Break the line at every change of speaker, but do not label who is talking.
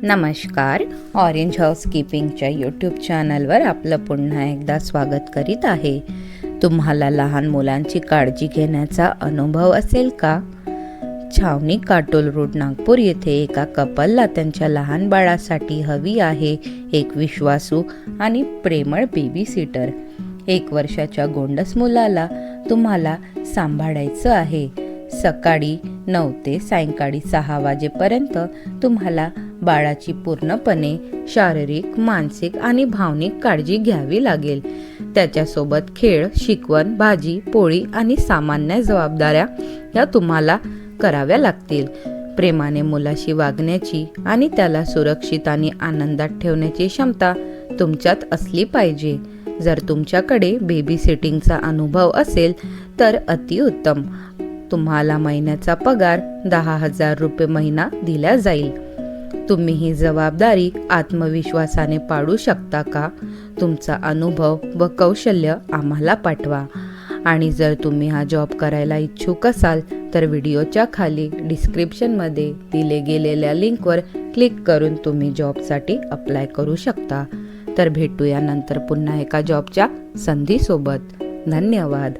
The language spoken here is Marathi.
नमस्कार. ऑरेंज हाऊसकीपिंगच्या यूट्यूब चॅनलवर आपलं पुन्हा एकदा स्वागत करीत आहे. तुम्हाला लहान मुलांची काळजी घेण्याचा अनुभव असेल का? छावणी काटोल रोड नागपूर येथे एका कपलला त्यांच्या लहान बाळासाठी हवी आहे एक विश्वासू आणि प्रेमळ बेबी सिटर. 1 वर्षाच्या गोंडस मुलाला तुम्हाला सांभाळायचं आहे. सकाळी 9 ते सायंकाळी 6 वाजेपर्यंत तुम्हाला बाळाची पूर्णपणे शारीरिक, मानसिक आणि भावनिक काळजी घ्यावी लागेल. त्याच्यासोबत खेळ, शिकवण, भाजी, पोळी आणि सामान्य जबाबदाऱ्या या तुम्हाला कराव्या लागतील. प्रेमाने मुलाशी वागण्याची आणि त्याला सुरक्षित आणि आनंदात ठेवण्याची क्षमता तुमच्यात असली पाहिजे. जर तुमच्याकडे बेबी सिटिंगचा अनुभव असेल तर अतिउत्तम. तुम्हाला महिन्याचा पगार 10,000 रुपये महिना दिला जाईल. तुम्ही ही जबाबदारी आत्मविश्वासाने पाडू शकता का? तुमचा अनुभव व कौशल्य आम्हाला पाठवा. आणि जर तुम्ही हा जॉब करायला इच्छुक असाल तर व्हिडिओच्या खाली डिस्क्रिप्शनमध्ये दिले गेलेल्या लिंकवर क्लिक करून तुम्ही जॉबसाठी अप्लाय करू शकता. तर भेटूया नंतर पुन्हा एका जॉबच्या संधीसोबत. धन्यवाद.